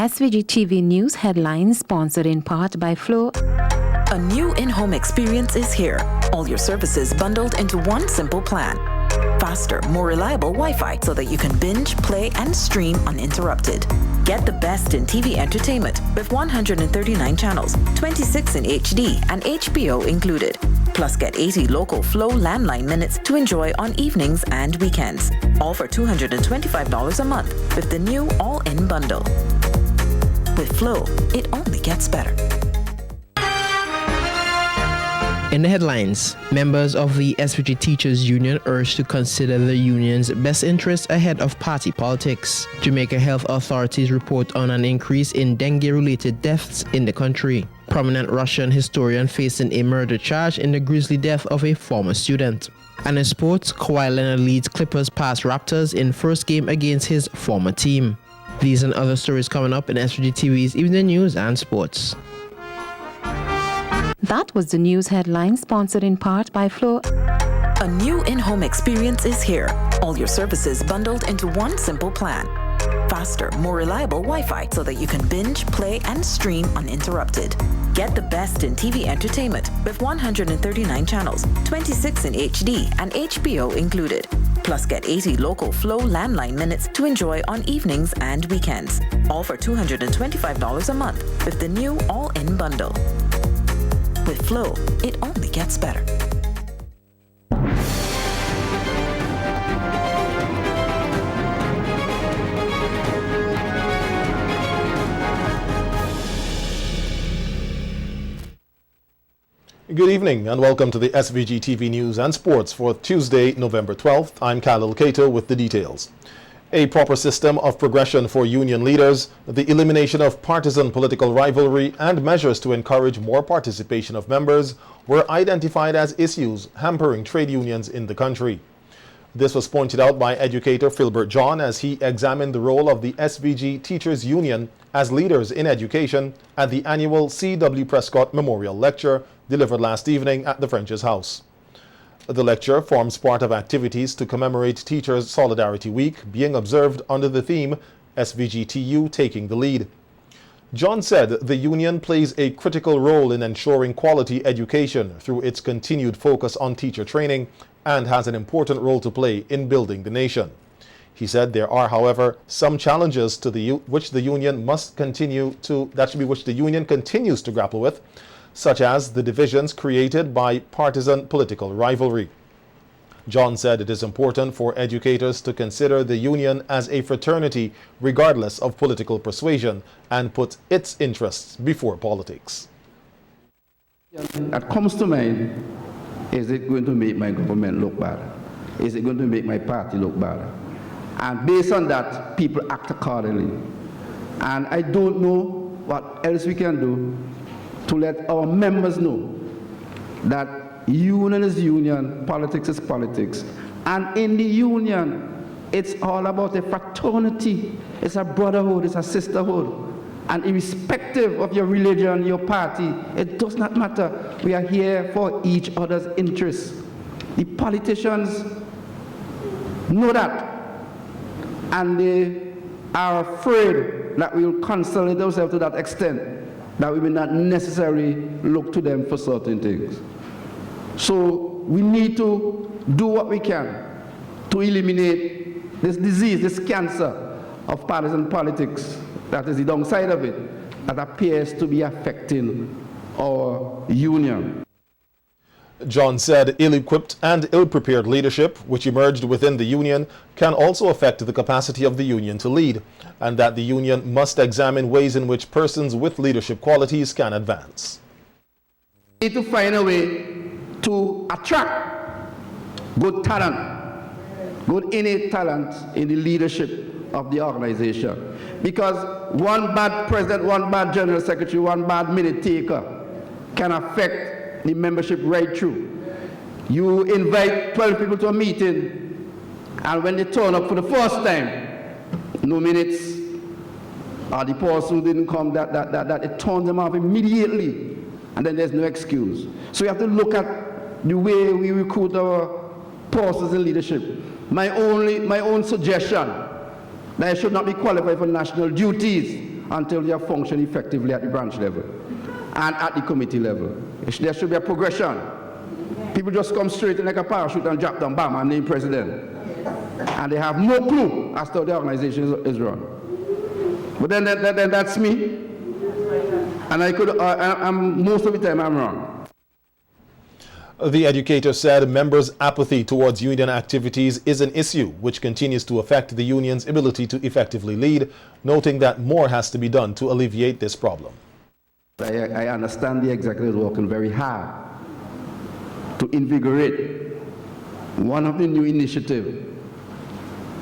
SVG-TV News headlines sponsored in part by Flow. A new in-home experience is here. All your services bundled into one simple plan. Faster, more reliable Wi-Fi so that you can binge, play, and stream uninterrupted. Get the best in TV entertainment with 139 channels, 26 in HD and HBO included. Plus get 80 local Flow landline minutes to enjoy on evenings and weekends. All for $225 a month with the new all-in bundle. With Flow, it only gets better. In the headlines, members of the SVG Teachers Union urged to consider the union's best interests ahead of party politics. Jamaica health authorities report on an increase in dengue-related deaths in the country. Prominent Russian historian facing a murder charge in the grisly death of a former student. And in sports, Kawhi Leonard leads Clippers past Raptors in first game against his former team. These and other stories coming up in SVG TV's Evening News and Sports. That was the news headline sponsored in part by Flow. A new in-home experience is here. All your services bundled into one simple plan. Faster, more reliable Wi-Fi so that you can binge, play, and stream uninterrupted. Get the best in TV entertainment with 139 channels, 26 in HD and HBO included. Plus get 80 local Flow landline minutes to enjoy on evenings and weekends. All for $225 a month with the new all-in bundle. With Flow, it only gets better. Good evening and welcome to the SVG TV News and Sports for Tuesday, November 12th. I'm Khalil Kato with the details. A proper system of progression for union leaders, the elimination of partisan political rivalry, and measures to encourage more participation of members were identified as issues hampering trade unions in the country. This was pointed out by educator Philbert John as he examined the role of the SVG Teachers Union as leaders in education at the annual C.W. Prescott Memorial Lecture delivered last evening at the French's House. The lecture forms part of activities to commemorate Teachers Solidarity Week being observed under the theme SVG-TU Taking the Lead. John said the union plays a critical role in ensuring quality education through its continued focus on teacher training and has an important role to play in building the nation. He said there are, however, some challenges to which the union continues to grapple with, such as the divisions created by partisan political rivalry. John said it is important for educators to consider the union as a fraternity regardless of political persuasion and put its interests before politics. That comes to mind, is it going to make my government look bad? Is it going to make my party look bad? And based on that, people act accordingly. And I don't know what else we can do to let our members know that union is union, politics is politics. And in the union, it's all about a fraternity. It's a brotherhood, it's a sisterhood. And irrespective of your religion, your party, it does not matter. We are here for each other's interests. The politicians know that. And they are afraid that we will consolidate ourselves to that extent that we will not necessarily look to them for certain things. So we need to do what we can to eliminate this disease, this cancer of partisan politics that is the downside of it, that appears to be affecting our union. John said ill-equipped and ill-prepared leadership, which emerged within the union, can also affect the capacity of the union to lead, and that the union must examine ways in which persons with leadership qualities can advance. We need to find a way to attract good talent, good innate talent in the leadership of the organization. Because one bad president, one bad general secretary, one bad minute taker can affect the membership right through. You invite 12 people to a meeting, and when they turn up for the first time, no minutes, or the person who didn't come, that it turns them off immediately, and then there's no excuse. So we have to look at the way we recruit our persons in leadership. My own suggestion, that I should not be qualified for national duties until they are functioning effectively at the branch level and at the committee level. There should be a progression. People just come straight in like a parachute and drop down, bam, and name president. And they have no clue as to how the organization is run. But then that's me. And I'm most of the time I'm wrong. The educator said members' apathy towards union activities is an issue which continues to affect the union's ability to effectively lead, noting that more has to be done to alleviate this problem. I understand the executive is working very hard to invigorate. One of the new initiatives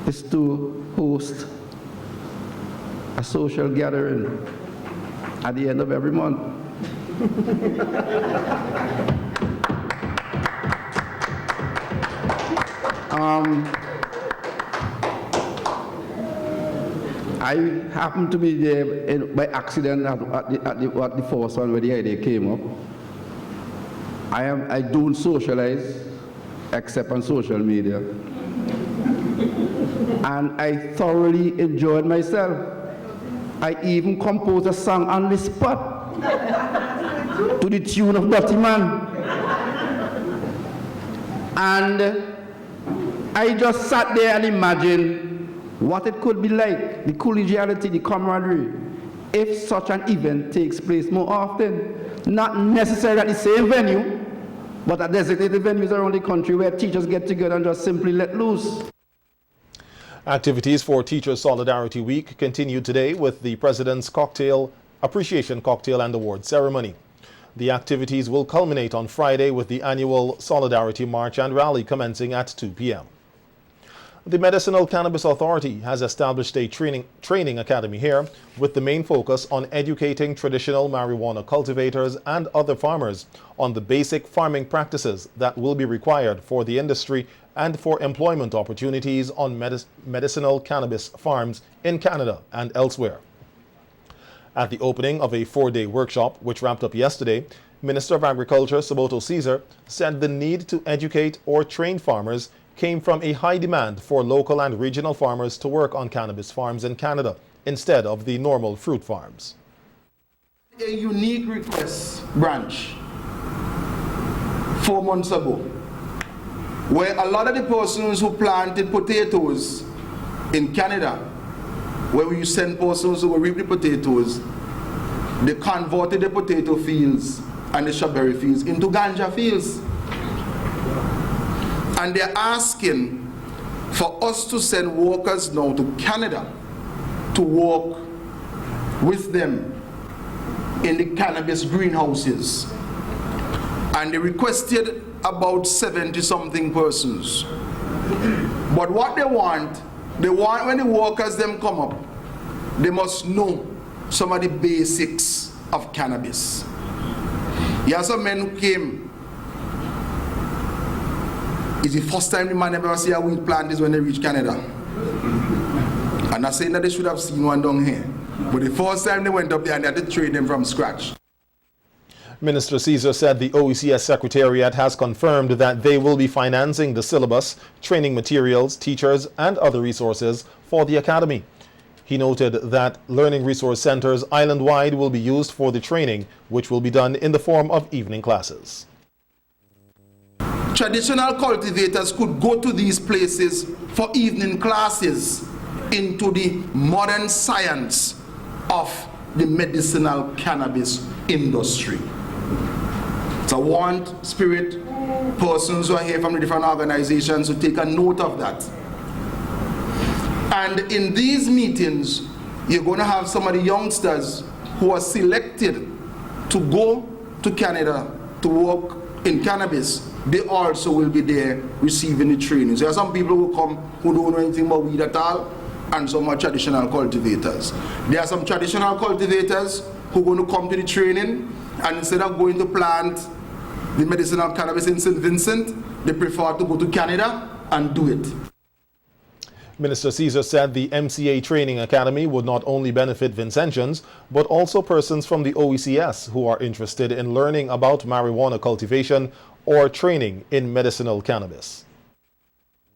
is to host a social gathering at the end of every month. I happened to be there by accident at the first one where the idea came up. I don't socialize except on social media. And I thoroughly enjoyed myself. I even composed a song on the spot to the tune of Dirty Man. And I just sat there and imagined what it could be like, the collegiality, the camaraderie, if such an event takes place more often. Not necessarily at the same venue, but at designated venues around the country where teachers get together and just simply let loose. Activities for Teachers Solidarity Week continue today with the President's Appreciation Cocktail and Award Ceremony. The activities will culminate on Friday with the annual Solidarity March and Rally commencing at 2 p.m. The Medicinal Cannabis Authority has established a training academy here with the main focus on educating traditional marijuana cultivators and other farmers on the basic farming practices that will be required for the industry and for employment opportunities on medicinal cannabis farms in Canada and elsewhere. At the opening of a 4-day workshop, which wrapped up yesterday, Minister of Agriculture Soboto Caesar said the need to educate or train farmers came from a high demand for local and regional farmers to work on cannabis farms in Canada instead of the normal fruit farms. A unique request branch 4 months ago, where a lot of the persons who planted potatoes in Canada, where we send persons who will reap the potatoes, they converted the potato fields and the strawberry fields into ganja fields. And they're asking for us to send workers now to Canada to work with them in the cannabis greenhouses. And they requested about 70-something persons. But what they want when the workers them come up, they must know some of the basics of cannabis. There are some men who came. It's the first time the man ever see a weed plant is when they reach Canada. I'm not saying that they should have seen one down here, but the first time they went up there and they had to train them from scratch. Minister Caesar said the OECS Secretariat has confirmed that they will be financing the syllabus, training materials, teachers, and other resources for the academy. He noted that learning resource centers island-wide will be used for the training, which will be done in the form of evening classes. Traditional cultivators could go to these places for evening classes into the modern science of the medicinal cannabis industry. So I want spirit persons who are here from the different organizations to take a note of that. And in these meetings, you're going to have some of the youngsters who are selected to go to Canada to work in cannabis. They also will be there receiving the training. So there are some people who come who don't know anything about weed at all, and some are traditional cultivators. There are some traditional cultivators who are going to come to the training, and instead of going to plant the medicinal cannabis in St. Vincent, they prefer to go to Canada and do it. Minister Caesar said the MCA Training Academy would not only benefit Vincentians, but also persons from the OECS who are interested in learning about marijuana cultivation or training in medicinal cannabis.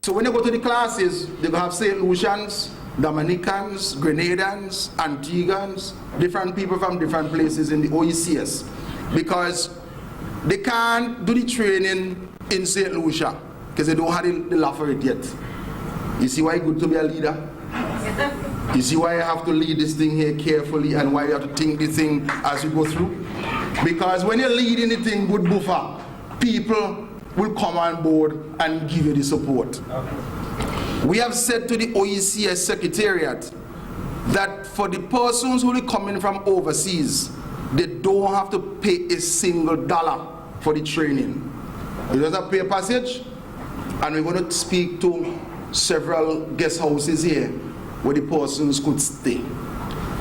So when you go to the classes, they have St. Lucians, Dominicans, Grenadans, Antiguans, different people from different places in the OECS, because they can't do the training in St. Lucia because they don't have the love for it yet. You see why it's good to be a leader? You see why you have to lead this thing here carefully and why you have to think this thing as you go through? Because when you're leading the thing good buffer, people will come on board and give you the support. We have said to the OECS Secretariat that for the persons who are coming from overseas, they don't have to pay a single dollar for the training. You just have to pay a passage, and we're going to speak to several guest houses here where the persons could stay.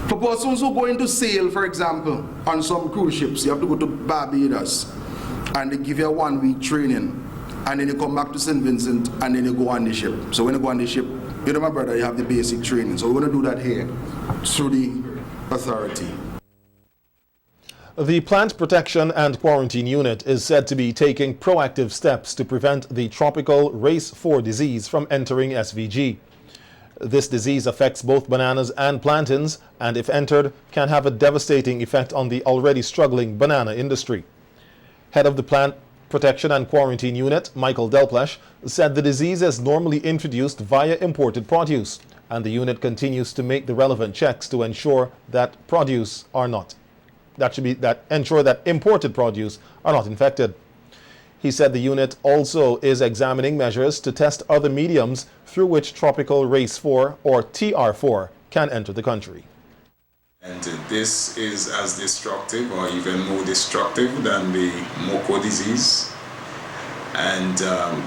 For persons who go into sail, for example, on some cruise ships, you have to go to Barbados, and they give you a 1-week training. And then you come back to St. Vincent, and then you go on the ship. So when you go on the ship, you know, my brother, you have the basic training. So we're going to do that here through the authority. The Plant Protection and Quarantine Unit is said to be taking proactive steps to prevent the tropical race 4 disease from entering SVG. This disease affects both bananas and plantains, and if entered, can have a devastating effect on the already struggling banana industry. Head of the Plant Protection and Quarantine Unit, Michael Delplesh, said the disease is normally introduced via imported produce, and the unit continues to make the relevant checks to ensure that imported produce are not infected. He said the unit also is examining measures to test other mediums through which tropical race 4 or TR4 can enter the country. And this is as destructive or even more destructive than the Moko disease. And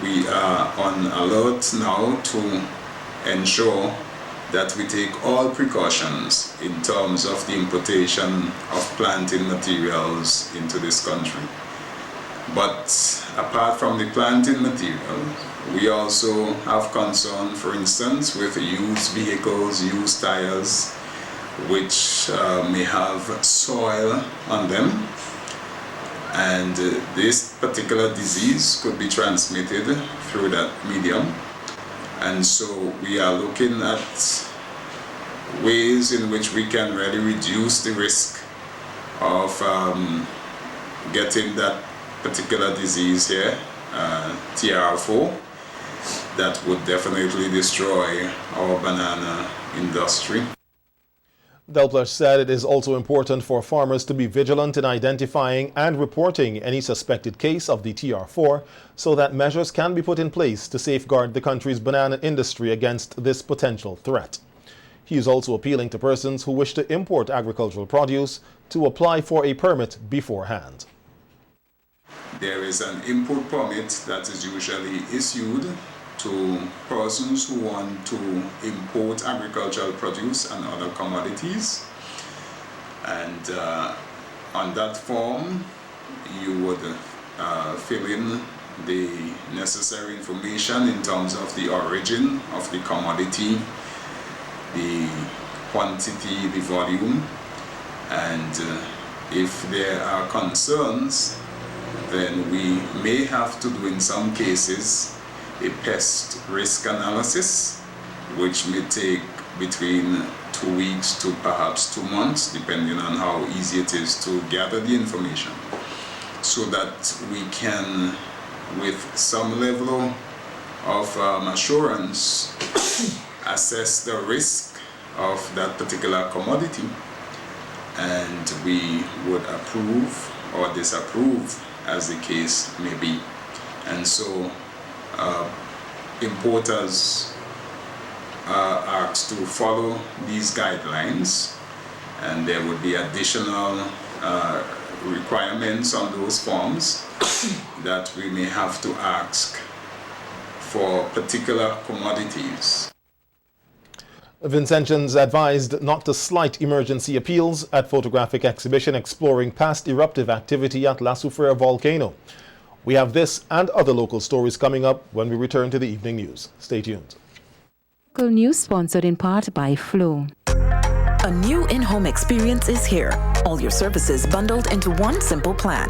we are on alert now to ensure that we take all precautions in terms of the importation of planting materials into this country. But apart from the planting material, we also have concern, for instance, with used vehicles, used tires, which may have soil on them, and this particular disease could be transmitted through that medium. And so we are looking at ways in which we can really reduce the risk of getting that particular disease here, TR4, that would definitely destroy our banana industry. Delplesh said it is also important for farmers to be vigilant in identifying and reporting any suspected case of the TR4 so that measures can be put in place to safeguard the country's banana industry against this potential threat. He is also appealing to persons who wish to import agricultural produce to apply for a permit beforehand. There is an import permit that is usually issued to persons who want to import agricultural produce and other commodities, and on that form you would fill in the necessary information in terms of the origin of the commodity, the quantity, the volume, and if there are concerns, then we may have to do in some cases a pest risk analysis, which may take between 2 weeks to perhaps 2 months, depending on how easy it is to gather the information, so that we can, with some level of assurance, assess the risk of that particular commodity, and we would approve or disapprove as the case may be. And so importers are asked to follow these guidelines, and there would be additional requirements on those forms that we may have to ask for particular commodities. Vincentians advised not to slight emergency appeals at photographic exhibition exploring past eruptive activity at La Soufrière volcano. We have this and other local stories coming up when we return to the evening news. Stay tuned. Local news sponsored in part by Flow. A new in-home experience is here. All your services bundled into one simple plan.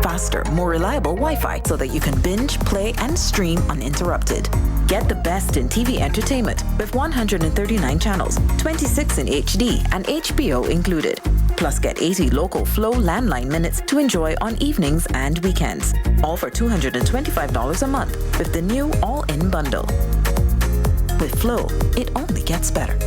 Faster, more reliable Wi-Fi so that you can binge, play, and stream uninterrupted. Get the best in TV entertainment with 139 channels, 26 in HD and HBO included. Plus get 80 local Flow landline minutes to enjoy on evenings and weekends. All for $225 a month with the new all-in bundle. With Flow, it only gets better.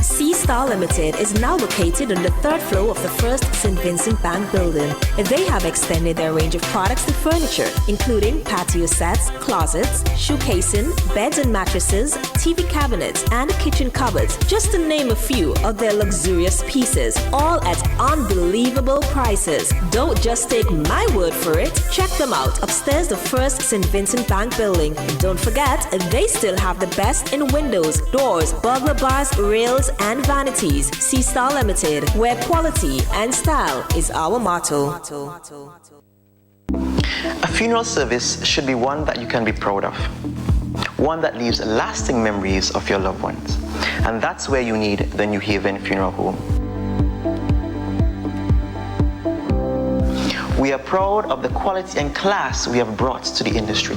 C-Star Limited is now located on the third floor of the First St. Vincent Bank building. They have extended their range of products to furniture, including patio sets, closets, shoe casing, beds and mattresses, TV cabinets, and kitchen cupboards, just to name a few of their luxurious pieces, all at unbelievable prices. Don't just take my word for it. Check them out upstairs the First St. Vincent Bank building. And don't forget, they still have the best in windows, doors, burglar bars, rails, and vanities. C-Star Limited, where quality and style is our motto. A funeral service should be one that you can be proud of, one that leaves lasting memories of your loved ones. And that's where you need the New Haven Funeral Home. We are proud of the quality and class we have brought to the industry.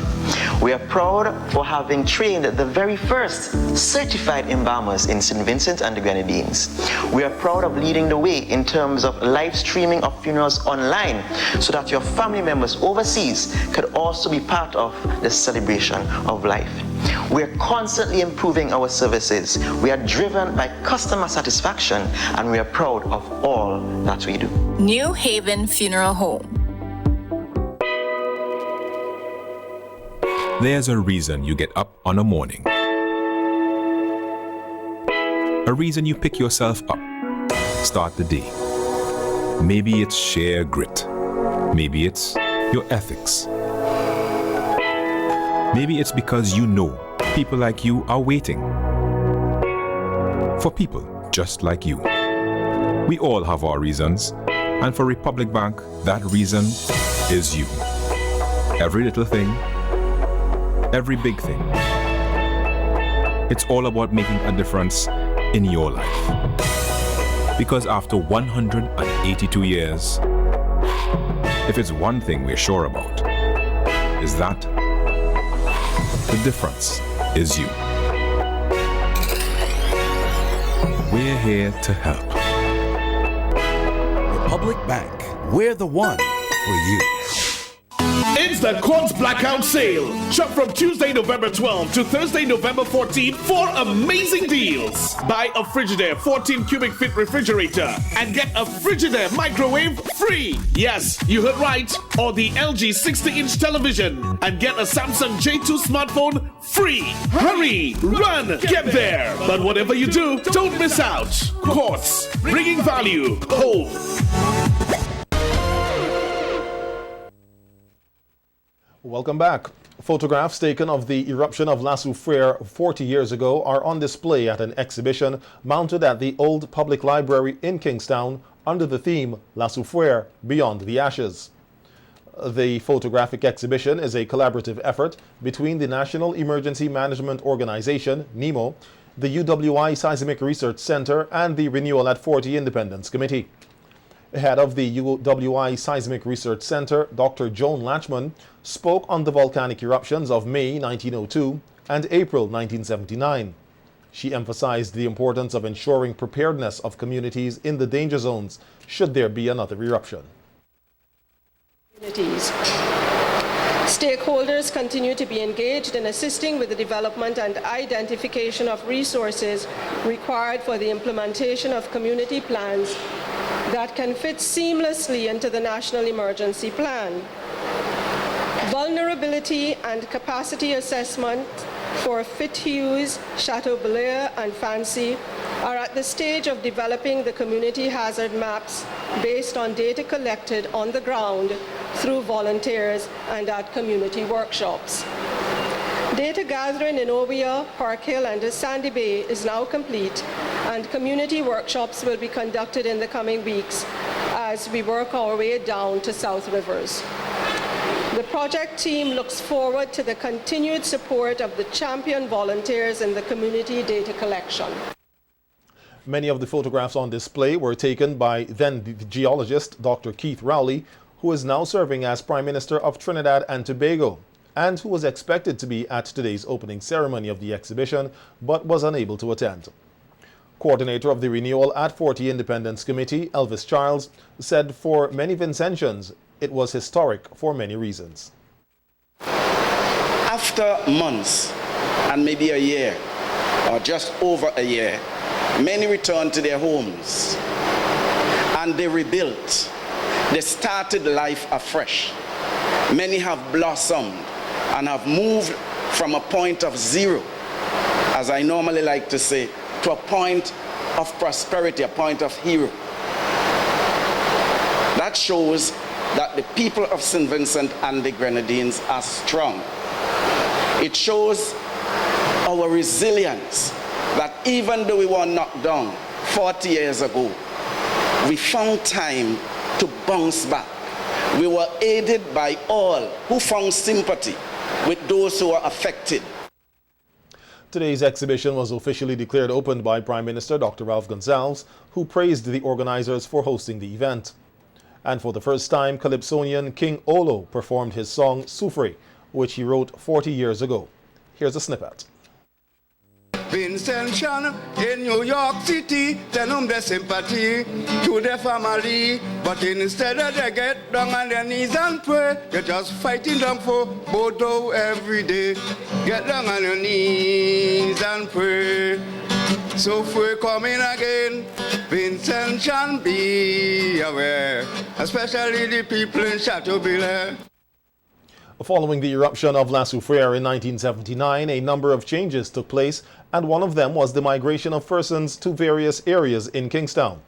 We are proud for having trained the very first certified embalmers in St. Vincent and the Grenadines. We are proud of leading the way in terms of live streaming of funerals online so that your family members overseas could also be part of the celebration of life. We are constantly improving our services. We are driven by customer satisfaction, and we are proud of all that we do. New Haven Funeral Home. There's a reason you get up on a morning. A reason you pick yourself up, start the day. Maybe it's sheer grit. Maybe it's your ethics. Maybe it's because you know people like you are waiting for people just like you. We all have our reasons, and for Republic Bank, that reason is you. Every little thing, every big thing. It's all about making a difference in your life. Because after 182 years, if it's one thing we're sure about, is that the difference is you. We're here to help. Republic Bank, we're the one for you. It's the Quartz Blackout Sale. Shop from Tuesday, November 12th to Thursday, November 14th for amazing deals. Buy a Frigidaire 14 cubic feet refrigerator and get a Frigidaire microwave free. Yes, you heard right. Or the LG 60-inch television and get a Samsung J2 smartphone free. Hurry, run, get there. But whatever you do, don't miss out. Quartz, bringing value home. Welcome back. Photographs taken of the eruption of La Soufrière 40 years ago are on display at an exhibition mounted at the Old Public Library in Kingstown under the theme La Soufrière Beyond the Ashes. The photographic exhibition is a collaborative effort between the National Emergency Management Organization, NEMO, the UWI Seismic Research Center, and the Renewal at 40 Independence Committee. Head of the UWI Seismic Research Center, Dr. Joan Latchman, spoke on the volcanic eruptions of May 1902 and April 1979. She emphasized the importance of ensuring preparedness of communities in the danger zones should there be another eruption. Stakeholders continue to be engaged in assisting with the development and identification of resources required for the implementation of community plans that can fit seamlessly into the National Emergency Plan. Vulnerability and capacity assessment for Fithughes, Chateaubelair, and Fancy are at the stage of developing the community hazard maps based on data collected on the ground through volunteers and at community workshops. Data gathering in Ovia, Park Hill, and Sandy Bay is now complete, and community workshops will be conducted in the coming weeks as we work our way down to South Rivers. The project team looks forward to the continued support of the champion volunteers in the community data collection. Many of the photographs on display were taken by then geologist Dr. Keith Rowley, who is now serving as Prime Minister of Trinidad and Tobago, and who was expected to be at today's opening ceremony of the exhibition but was unable to attend. Coordinator of the Renewal at 40 Independence Committee, Elvis Charles, said for many Vincentians, it was historic for many reasons. After months and maybe a year, or just over a year, many returned to their homes and they rebuilt. They started life afresh. Many have blossomed and have moved from a point of zero, as I normally like to say, to a point of prosperity, a point of hero. That shows that the people of St. Vincent and the Grenadines are strong. It shows our resilience, that even though we were knocked down 40 years ago, we found time to bounce back. We were aided by all who found sympathy with those who were affected. Today's exhibition was officially declared open by Prime Minister Dr. Ralph Gonsalves, who praised the organizers for hosting the event. And for the first time, Calypsonian King Olo performed his song Soufrière, which he wrote 40 years ago. Here's a snippet. Vincent in New York City, send their sympathy to their family. But instead of they get down on their knees and pray, you're just fighting them for Bodo every day. Get down on your knees and pray. So if we're coming again, Vincent Chan, be aware, especially the people in Chateaubriand. Following the eruption of La Soufrière in 1979, a number of changes took place, and one of them was the migration of persons to various areas in Kingstown.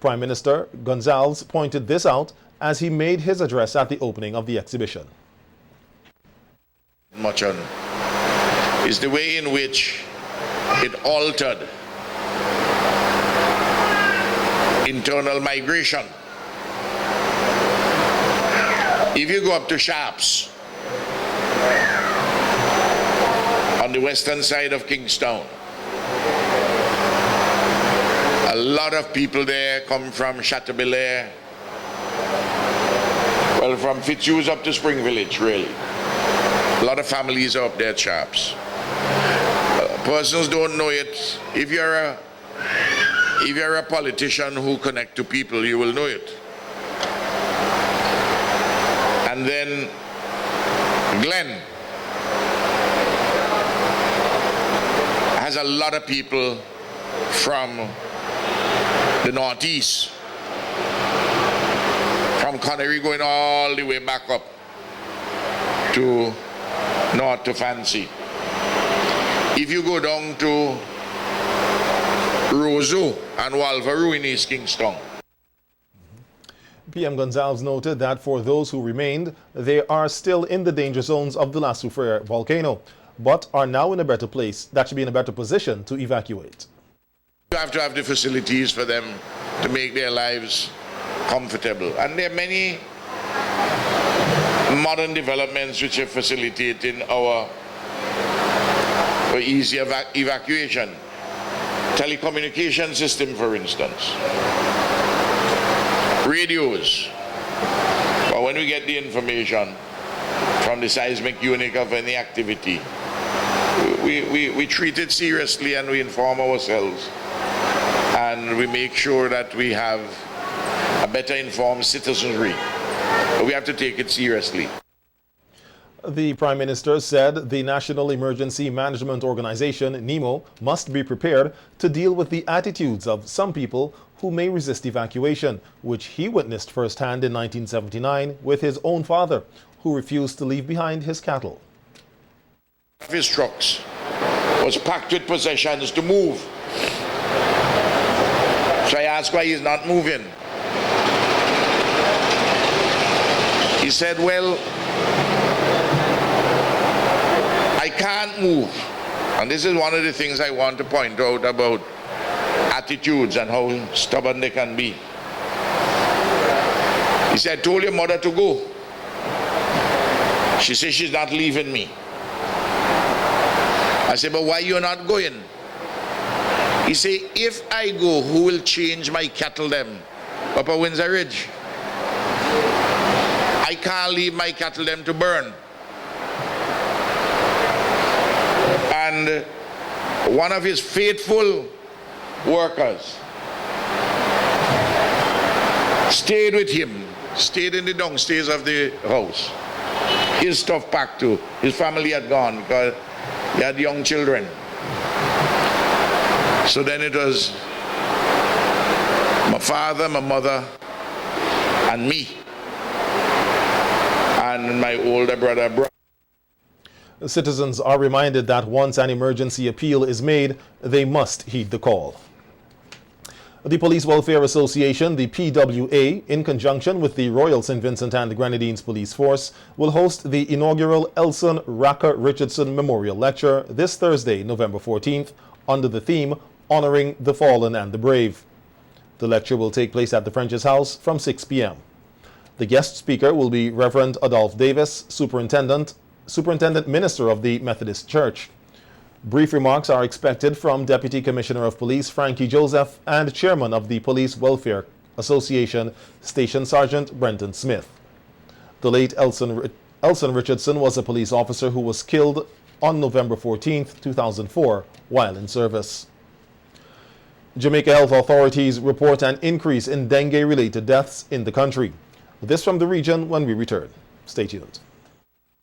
Prime Minister Gonsalves pointed this out as he made his address at the opening of the exhibition. Much on is the way in which it altered internal migration. If you go up to Sharps on the western side of Kingstown, a lot of people there come from Chateaubriand, well, from Fitzhugh up to Spring Village, really. A lot of families are up there at Sharps. Persons don't know it. If you're a politician who connect to people, you will know it. And then Glen has a lot of people from the northeast, from Connery going all the way back up to north to Fancy. If you go down to Roseau and Walvaroo in East Kingston, PM Gonsalves noted that for those who remained, they are still in the danger zones of the La Soufrière volcano, but are now in a better place, that should be in a better position to evacuate. you have to have the facilities for them to make their lives comfortable. And there are many modern developments which are facilitating our easy evacuation. Telecommunication system, for instance. Radios. But when we get the information from the seismic unit of any activity, we treat it seriously and we inform ourselves. And we make sure that we have a better informed citizenry. But we have to take it seriously. The Prime Minister said the National Emergency Management Organization, NEMO, must be prepared to deal with the attitudes of some people who may resist evacuation, which he witnessed firsthand in 1979 with his own father, who refused to leave behind his cattle. His trucks was packed with possessions to move. So I asked why he's not moving. He said, well, I can't move. And this is one of the things I want to point out about attitudes and how stubborn they can be. He said, I told your mother to go. She says she's not leaving me. I said, but why you're not going? He said, if I go, who will change my cattle them up at Windsor Ridge? I can't leave my cattle them to burn. And one of his faithful workers stayed with him, stayed in the downstairs of the house. His stuff packed too. His family had gone because he had young children. So then it was my father, my mother, and me, and my older brother. Citizens are reminded that once an emergency appeal is made, they must heed the call. The Police Welfare Association, the PWA, in conjunction with the Royal St. Vincent and the Grenadines Police Force, will host the inaugural Elson Raka Richardson Memorial Lecture this Thursday, November 14th, under the theme, Honoring the Fallen and the Brave. The lecture will take place at the French's House from 6 p.m. The guest speaker will be Reverend Adolphe Davis, Superintendent Minister of the Methodist Church. Brief remarks are expected from Deputy Commissioner of Police Frankie Joseph and Chairman of the Police Welfare Association, Station Sergeant Brenton Smith. The late Elson Richardson was a police officer who was killed on November 14, 2004, while in service. Jamaica health authorities report an increase in dengue-related deaths in the country. This from the region when we return. Stay tuned.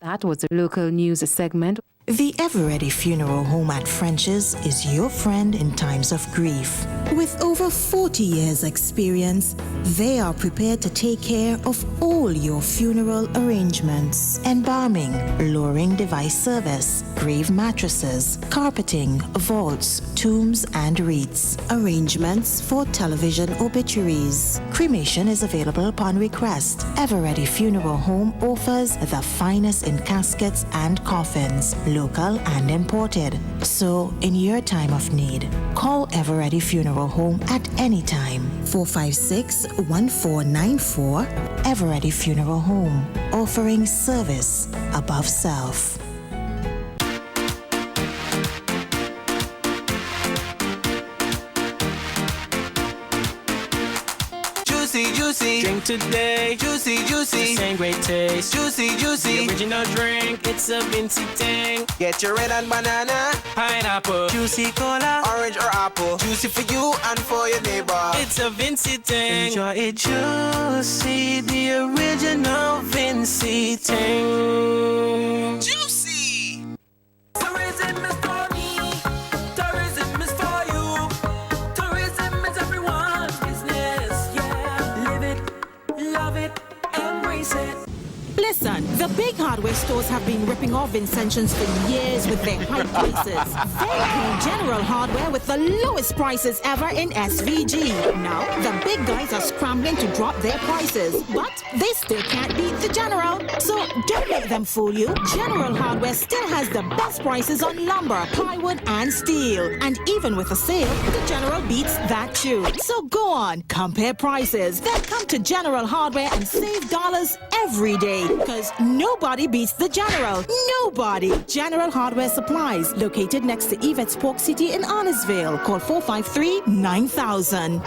That was a local news segment. The Ever-Ready Funeral Home at French's is your friend in times of grief. With over 40 years' experience, they are prepared to take care of all your funeral arrangements. Embalming, lowering device service, grave mattresses, carpeting, vaults, tombs, and wreaths. Arrangements for television obituaries. Cremation is available upon request. Ever-Ready Funeral Home offers the finest in caskets and coffins, local and imported. So, in your time of need, call Ever-Ready Funeral Home at any time. 456-1494. Ever-Ready Funeral Home, offering service above self. Juicy, drink today. Juicy, same great taste. Juicy, the original drink. It's a Vinci thing. Get your red and banana, Pineapple, juicy cola, orange or apple. Juicy for you and for your neighbor. It's a Vinci thing. Enjoy it juicy, the original Vinci thing. Juicy. Tourism is for me. Tourism is for you. Tourism is everyone's business. Yeah, live it, love it, embrace it. Listen, the big hardware stores have been ripping off Vincentians for years with their high prices. They came General Hardware with the lowest prices ever in SVG. Now, the big guys are scrambling to drop their prices, but they still can't beat the General. So don't let them fool you. General Hardware still has the best prices on lumber, plywood, and steel. And even with a sale, the General beats that too. So go on, compare prices. Then come to General Hardware and save dollars every day. Because nobody beats the General. Nobody. General Hardware Supplies, located next to Yvette's Pork City in Arnesville. Call 453-9000.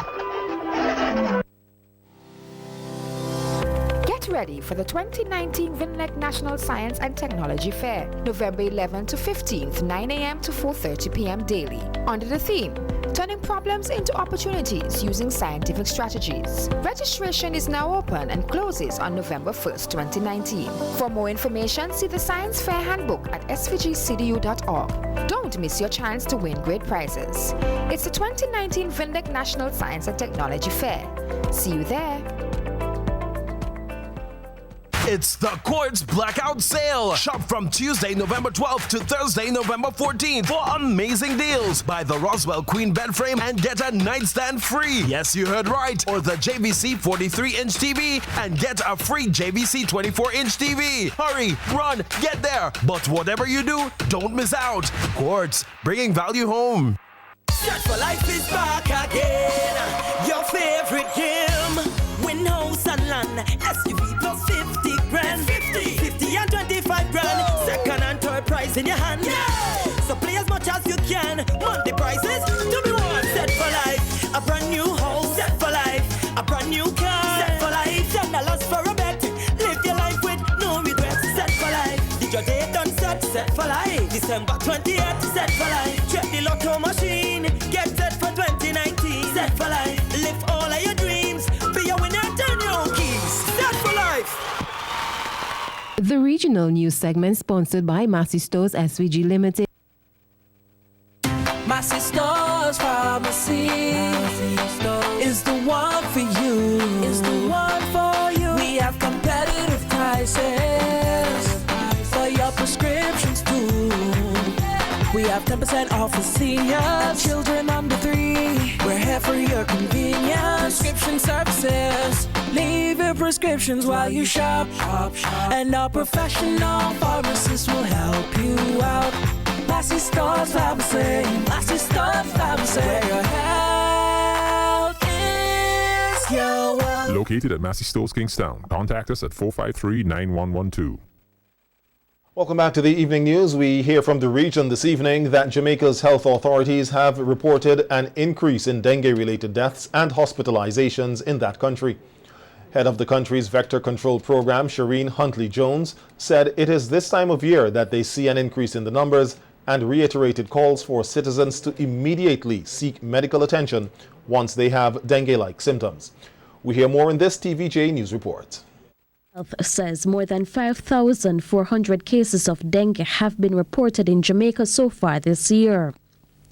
Get ready for the 2019 VINLEC National Science and Technology Fair, November 11 to 15th, 9 a.m. to 4:30 p.m. daily. Under the theme, Turning Problems into Opportunities Using Scientific Strategies. Registration is now open and closes on November 1st, 2019. For more information, see the Science Fair Handbook at svgcdu.org. Don't miss your chance to win great prizes. It's the 2019 VINLEC National Science and Technology Fair. See you there. It's the Quartz Blackout Sale. Shop from Tuesday, November 12th to Thursday, November 14th for amazing deals. Buy the Roswell Queen bed frame and get a nightstand free. Yes, you heard right. Or the JVC 43-inch TV and get a free JVC 24-inch TV. Hurry, run, get there. But whatever you do, don't miss out. Quartz, bringing value home. Set for Life is back again. Your favorite game. Win house and land. SUV plus 50 grand. 50 and 25 grand. Woo! Second and third prize in your hand. Yeah. So play as much as you can. Monthly prizes to be won. Set for life. A brand new house. Set for life. A brand new car. Set for life. $10 for a bet. Live your life with no regrets. Set for life. Did your day done set? Set for life. December 28th, set for life. Check the lotto machine, get set for 2019. Set for life, live all of your dreams. Be a winner, turn your own keys. Set for life. The regional news segment sponsored by Massey Stores SVG Limited. Massey Stores Pharmacy is the one for you. Is the one for you. We have competitive prices for your prescriptions too. We have 10% off for seniors, children under 3. We're here for your convenience. Prescription services. Leave your prescriptions while you shop. And our professional pharmacists will help you out. Massey Stores Pharmacy. Massey Stores Pharmacy. Where your health is your wealth. Located at Massey Stores, Kingstown. Contact us at 453-9112. Welcome back to the evening news. We hear from the region this evening that Jamaica's health authorities have reported an increase in dengue-related deaths and hospitalizations in that country. Head of the country's vector control program, Shireen Huntley-Jones, said it is this time of year that they see an increase in the numbers and reiterated calls for citizens to immediately seek medical attention once they have dengue-like symptoms. We hear more in this TVJ News report. Health says more than 5,400 cases of dengue have been reported in Jamaica so far this year.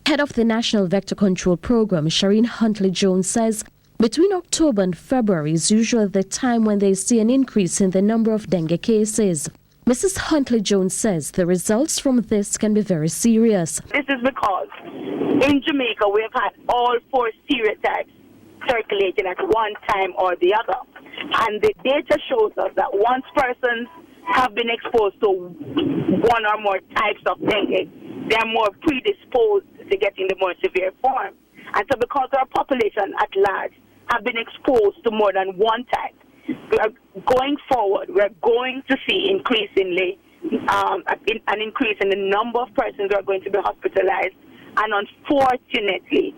Head of the National Vector Control Program, Shireen Huntley-Jones, says between October and February is usually the time when they see an increase in the number of dengue cases. Mrs. Huntley-Jones says the results from this can be very serious. This is because in Jamaica we have had all 4 stereotypes circulating at one time or the other. And the data shows us that once persons have been exposed to one or more types of dengue, they are more predisposed to getting the more severe form. And so because our population at large have been exposed to more than one type, we are going forward, we're going to see increasingly an increase in the number of persons who are going to be hospitalized, and unfortunately,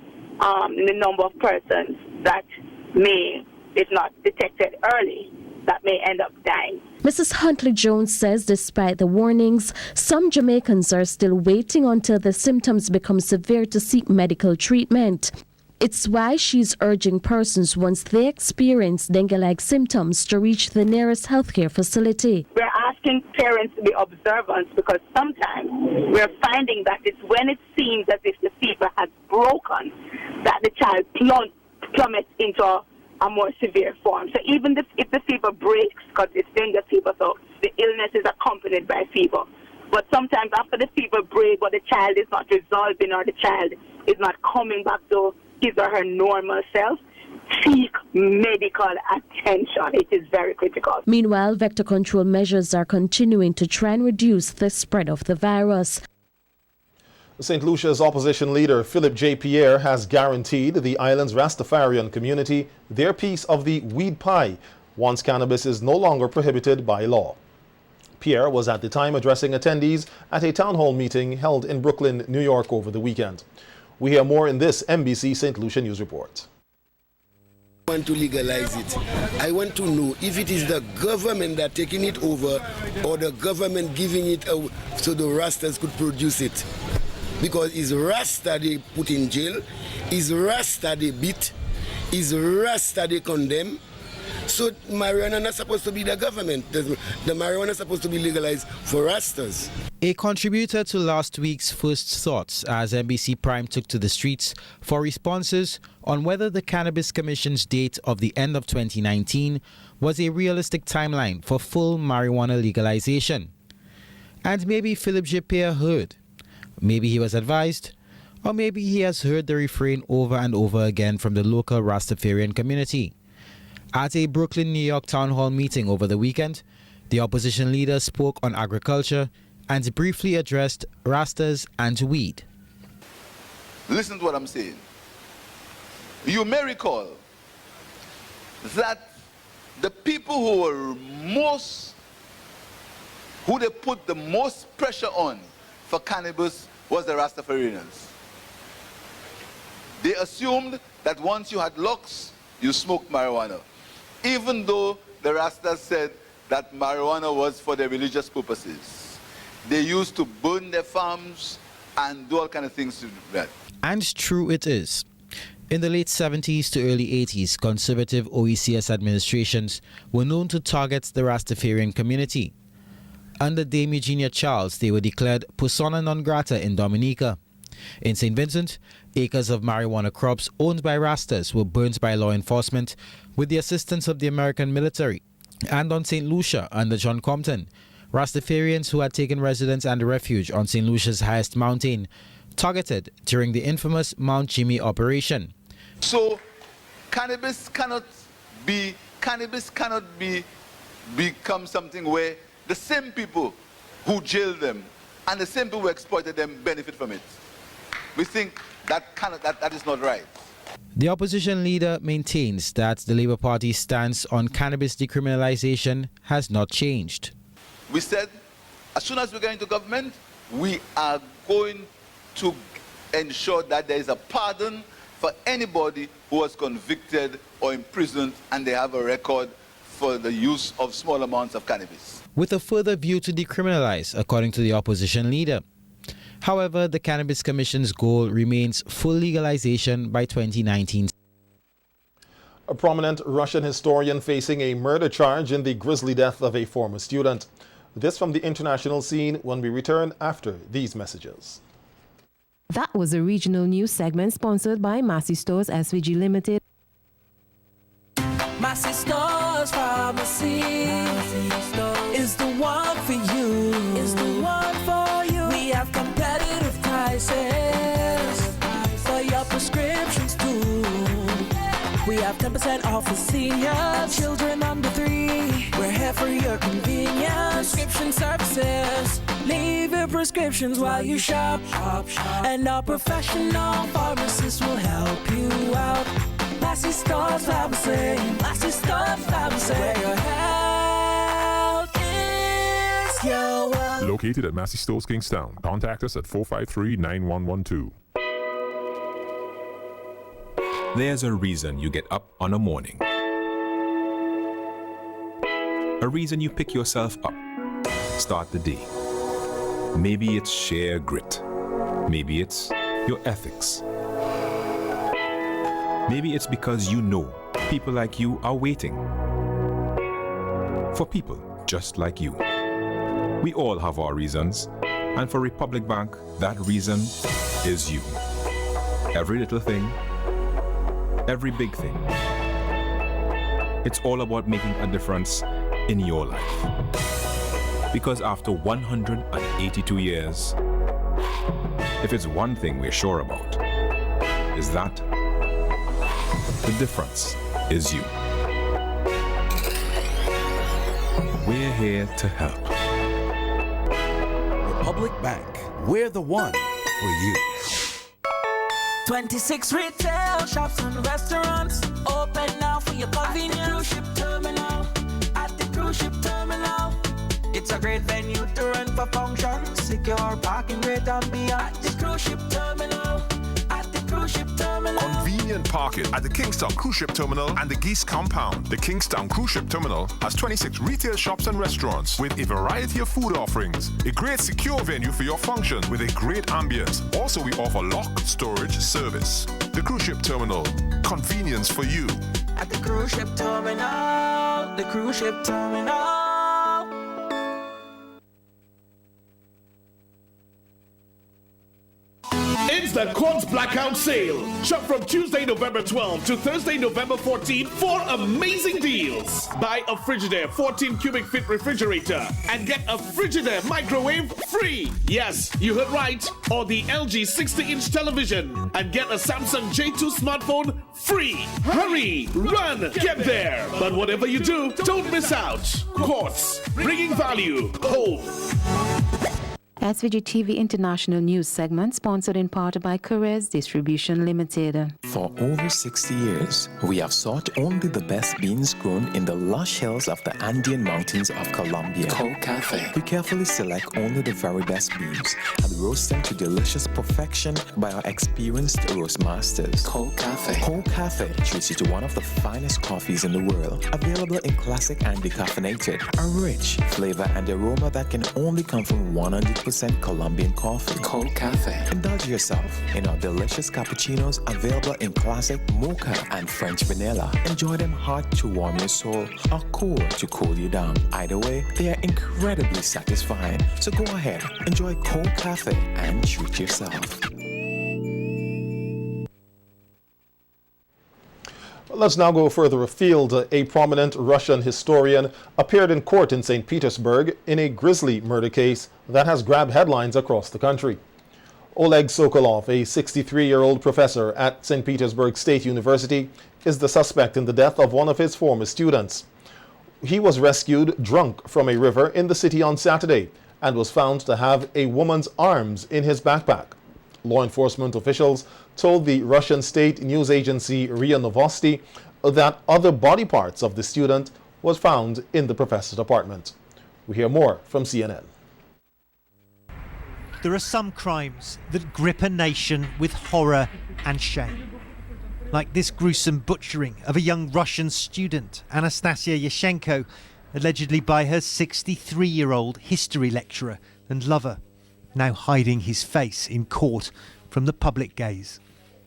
in the number of persons that may, if not detected early, that may end up dying. Mrs. Huntley-Jones says despite the warnings, some Jamaicans are still waiting until the symptoms become severe to seek medical treatment. It's why she's urging persons once they experience dengue-like symptoms to reach the nearest healthcare facility. We're asking parents to be observant because sometimes we're finding that it's when it seems as if the fever has broken that the child plummets into a more severe form. So even if the fever breaks, because it's dengue fever, so the illness is accompanied by fever. But sometimes after the fever breaks, but the child is not resolving or the child is not coming back to his or her normal self, seek medical attention. It is very critical. Meanwhile, vector control measures are continuing to try and reduce the spread of the virus. St. Lucia's opposition leader Philip J. Pierre has guaranteed the island's Rastafarian community their piece of the weed pie once cannabis is no longer prohibited by law. Pierre was at the time addressing attendees at a town hall meeting held in Brooklyn, New York over the weekend. We hear more in this NBC St. Lucia News report. I want to legalize it. I want to know if it is the government that taking it over or the government giving it so the Rastas could produce it. Because it's Rasta they put in jail, it's Rasta they beat, it's Rasta they condemn. So marijuana not supposed to be the government. The marijuana is supposed to be legalized for Rastas. A contributor to last week's First Thoughts as NBC Prime took to the streets for responses on whether the Cannabis Commission's date of the end of 2019 was a realistic timeline for full marijuana legalization. And maybe Philip J. Pierre heard. Maybe he was advised, or maybe he has heard the refrain over and over again from the local Rastafarian community. At a Brooklyn, New York town hall meeting over the weekend, the opposition leader spoke on agriculture and briefly addressed Rastas and weed. Listen to what I'm saying. You may recall that the people who they put the most pressure on for cannabis was the Rastafarians. They assumed that once you had locks, you smoked marijuana, even though the Rastas said that marijuana was for their religious purposes. they used to burn their farms and do all kind of things to that. And true it is. In the late 70s to early 80s, conservative OECS administrations were known to target the Rastafarian community. Under Dame Eugenia Charles, they were declared persona non grata in Dominica. In St. Vincent, acres of marijuana crops owned by Rastas were burnt by law enforcement with the assistance of the American military. And on St. Lucia, under John Compton, Rastafarians who had taken residence and refuge on St. Lucia's highest mountain targeted during the infamous Mount Jimmy operation. So cannabis cannot become something where the same people who jailed them and the same people who exploited them benefit from it. We think that is not right. The opposition leader maintains that the Labour Party's stance on cannabis decriminalization has not changed. We said as soon as we get into government, we are going to ensure that there is a pardon for anybody who was convicted or imprisoned and they have a record for the use of small amounts of cannabis. With a further view to decriminalize, according to the opposition leader. However, the Cannabis Commission's goal remains full legalization by 2019. A prominent Russian historian facing a murder charge in the grisly death of a former student. This from the international scene when we return after these messages. That was a regional news segment sponsored by Massey Stores SVG Limited. Massey Stores Pharmacy is the one for you. Is the one for you. We have competitive prices for your prescriptions too. We have 10% off for seniors, children under 3. We're here for your convenience. Prescription services. Leave your prescriptions while you shop. And our professional pharmacists will help you out. Massey Stores Pharmacy. Massey Stores Pharmacy. Where your health is your wealth. Located at Massey Stores Kingstown. Contact us at 453-9112. There's a reason you get up on a morning. A reason you pick yourself up. Start the day. Maybe it's sheer grit. Maybe it's your ethics. Maybe it's because you know people like you are waiting. For people just like you. We all have our reasons, and for Republic Bank, that reason is you. Every little thing, every big thing. It's all about making a difference in your life. Because after 182 years, if it's one thing we're sure about, is that the difference is you. We're here to help. Republic Bank, we're the one for you. 26 retail shops and restaurants open now for your convenience. At the cruise ship terminal. At the cruise ship terminal. It's a great venue to run for functions. Secure parking, great ambiance. At the cruise ship terminal. At the cruise ship terminal. Convenient parking at the Kingstown Cruise Ship Terminal and the Geese Compound. The Kingstown Cruise Ship Terminal has 26 retail shops and restaurants with a variety of food offerings. A great secure venue for your function with a great ambience. Also, we offer lock storage service. The Cruise Ship Terminal. Convenience for you. At the cruise ship terminal. The cruise ship terminal. It's the Quartz Blackout Sale. Shop from Tuesday, November 12 to Thursday, November 14 for amazing deals. Buy a Frigidaire 14 cubic feet refrigerator and get a Frigidaire microwave free. Yes, you heard right. Or the LG 60-inch television and get a Samsung J2 smartphone free. Hurry, run, get there. But whatever you do, don't miss out. Quartz, bringing value home. SVG-TV International News segment sponsored in part by Carrez Distribution Limited. For over 60 years, we have sought only the best beans grown in the lush hills of the Andean mountains of Colombia. Cold Cafe. We carefully select only the very best beans and roast them to delicious perfection by our experienced roast masters. Cold Cafe. Cold Cafe treats you to one of the finest coffees in the world. Available in classic and decaffeinated. A rich flavor and aroma that can only come from 100% Colombian coffee. Cold Cafe. Indulge yourself in our delicious cappuccinos available in classic mocha and French vanilla. Enjoy them hot to warm your soul or cool to cool you down. Either way, they are incredibly satisfying. So go ahead, enjoy Cold Cafe and treat yourself. Let's now go further afield. A prominent Russian historian appeared in court in St. Petersburg in a grisly murder case that has grabbed headlines across the country. Oleg Sokolov, a 63-year-old professor at St. Petersburg State University, is the suspect in the death of one of his former students. He was rescued drunk from a river in the city on Saturday and was found to have a woman's arms in his backpack. Law enforcement officials told the Russian state news agency RIA Novosti that other body parts of the student was found in the professor's apartment. We hear more from CNN. There are some crimes that grip a nation with horror and shame. Like this gruesome butchering of a young Russian student, Anastasia Yashchenko, allegedly by her 63-year-old history lecturer and lover, now hiding his face in court from the public gaze.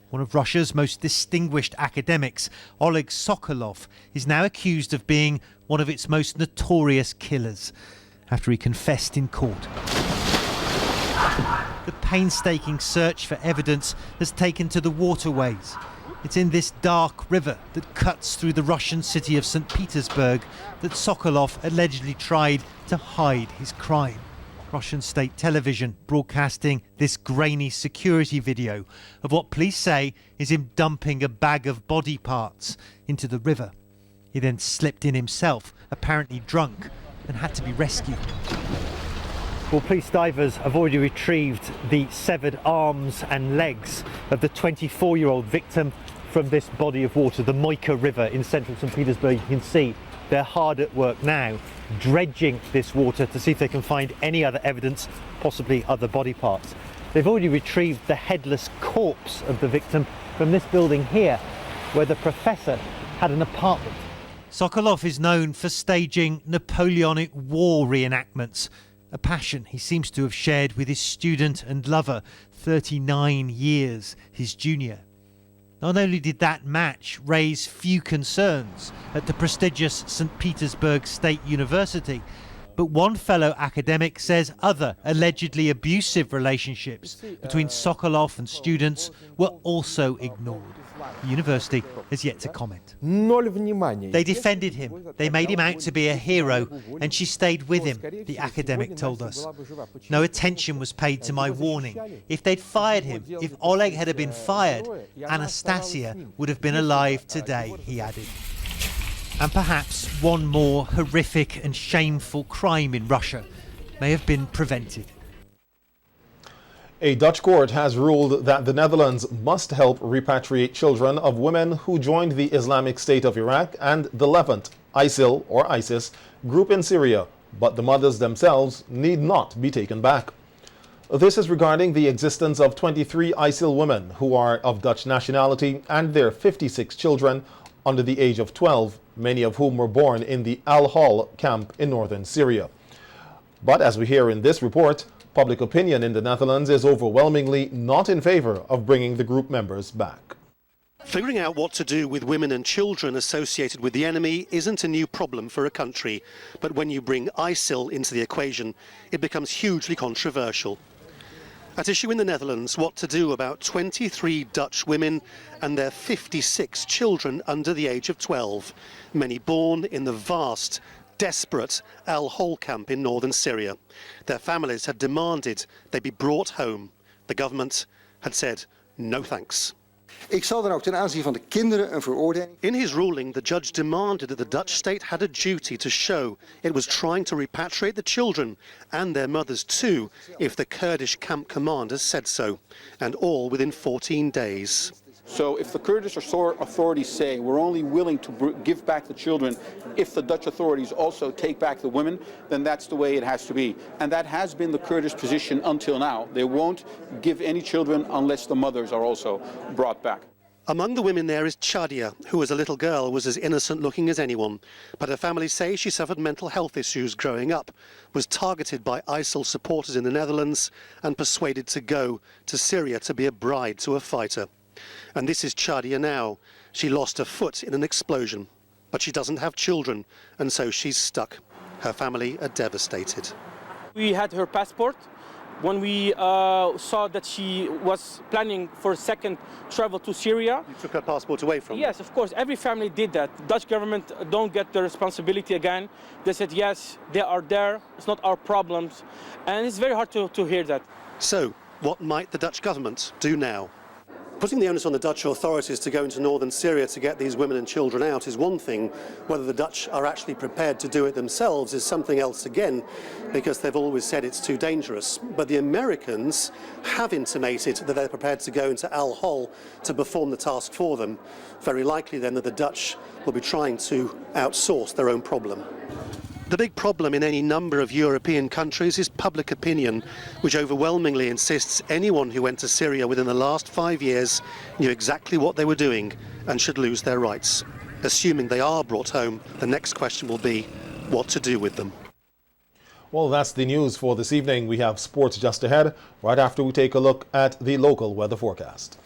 One of Russia's most distinguished academics, Oleg Sokolov, is now accused of being one of its most notorious killers after he confessed in court. The painstaking search for evidence has taken to the waterways. It's in this dark river that cuts through the Russian city of St. Petersburg that Sokolov allegedly tried to hide his crime. Russian state television broadcasting this grainy security video of what police say is him dumping a bag of body parts into the river. He then slipped in himself, apparently drunk, and had to be rescued. Well, police divers have already retrieved the severed arms and legs of the 24-year-old victim from this body of water, the Moika River in central St. Petersburg. You can see they're hard at work now, dredging this water to see if they can find any other evidence, possibly other body parts. They've already retrieved the headless corpse of the victim from this building here, where the professor had an apartment. Sokolov is known for staging Napoleonic War reenactments, a passion he seems to have shared with his student and lover, 39 years his junior. Not only did that match raise few concerns at the prestigious St. Petersburg State University, but one fellow academic says other allegedly abusive relationships between Sokolov and students were also ignored. The university has yet to comment. They defended him. They made him out to be a hero, and she stayed with him, the academic told us. No attention was paid to my warning. If they'd fired him, if Oleg had been fired, Anastasia would have been alive today, he added. And perhaps one more horrific and shameful crime in Russia may have been prevented. A Dutch court has ruled that the Netherlands must help repatriate children of women who joined the Islamic State of Iraq and the Levant, ISIL or ISIS, group in Syria, but the mothers themselves need not be taken back. This is regarding the existence of 23 ISIL women who are of Dutch nationality and their 56 children under the age of 12, many of whom were born in the Al-Hol camp in northern Syria. But as we hear in this report, public opinion in the Netherlands is overwhelmingly not in favor of bringing the group members back. Figuring out what to do with women and children associated with the enemy isn't a new problem for a country, but when you bring ISIL into the equation, it becomes hugely controversial. At issue in the Netherlands, what to do about 23 Dutch women and their 56 children under the age of 12, many born in the vast, desperate Al-Hol camp in northern Syria. Their families had demanded they be brought home. The government had said, no thanks. Ik zal dan ook ten aanzien van de kinderen een veroordeling. In his ruling, the judge demanded that the Dutch state had a duty to show it was trying to repatriate the children and their mothers too, if the Kurdish camp commanders said so, and all within 14 days. So if the Kurdish authorities say we're only willing to give back the children if the Dutch authorities also take back the women, then that's the way it has to be. And that has been the Kurdish position until now. They won't give any children unless the mothers are also brought back. Among the women there is Chadia, who as a little girl was as innocent looking as anyone. But her family say she suffered mental health issues growing up, was targeted by ISIL supporters in the Netherlands and persuaded to go to Syria to be a bride to a fighter. And this is Chadia now. She lost her foot in an explosion, but she doesn't have children, and so she's stuck. Her family are devastated. We had her passport. When we saw that she was planning for a second travel to Syria. You took her passport away from her? Yes, of course. Every family did that. The Dutch government don't get the responsibility again. They said, yes, they are there. It's not our problems. And it's very hard to hear that. So, what might the Dutch government do now? Putting the onus on the Dutch authorities to go into northern Syria to get these women and children out is one thing. Whether the Dutch are actually prepared to do it themselves is something else again, because they've always said it's too dangerous. But the Americans have intimated that they're prepared to go into Al Hol to perform the task for them. Very likely then that the Dutch will be trying to outsource their own problem. The big problem in any number of European countries is public opinion, which overwhelmingly insists anyone who went to Syria within the last 5 years knew exactly what they were doing and should lose their rights. Assuming they are brought home, the next question will be what to do with them. Well, that's the news for this evening. We have sports just ahead, right after we take a look at the local weather forecast.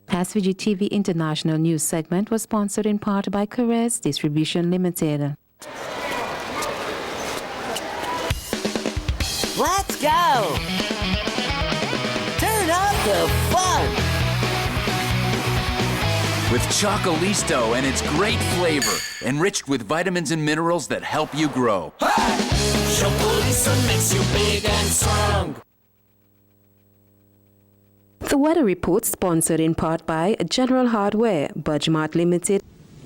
SVG-TV International News segment was sponsored in part by Carez Distribution Limited. Let's go! Turn up the fun! With Chocolisto and its great flavor, enriched with vitamins and minerals that help you grow. Hey! Chocolisto makes you big and strong. The weather report sponsored in part by General Hardware, Budgemart Limited.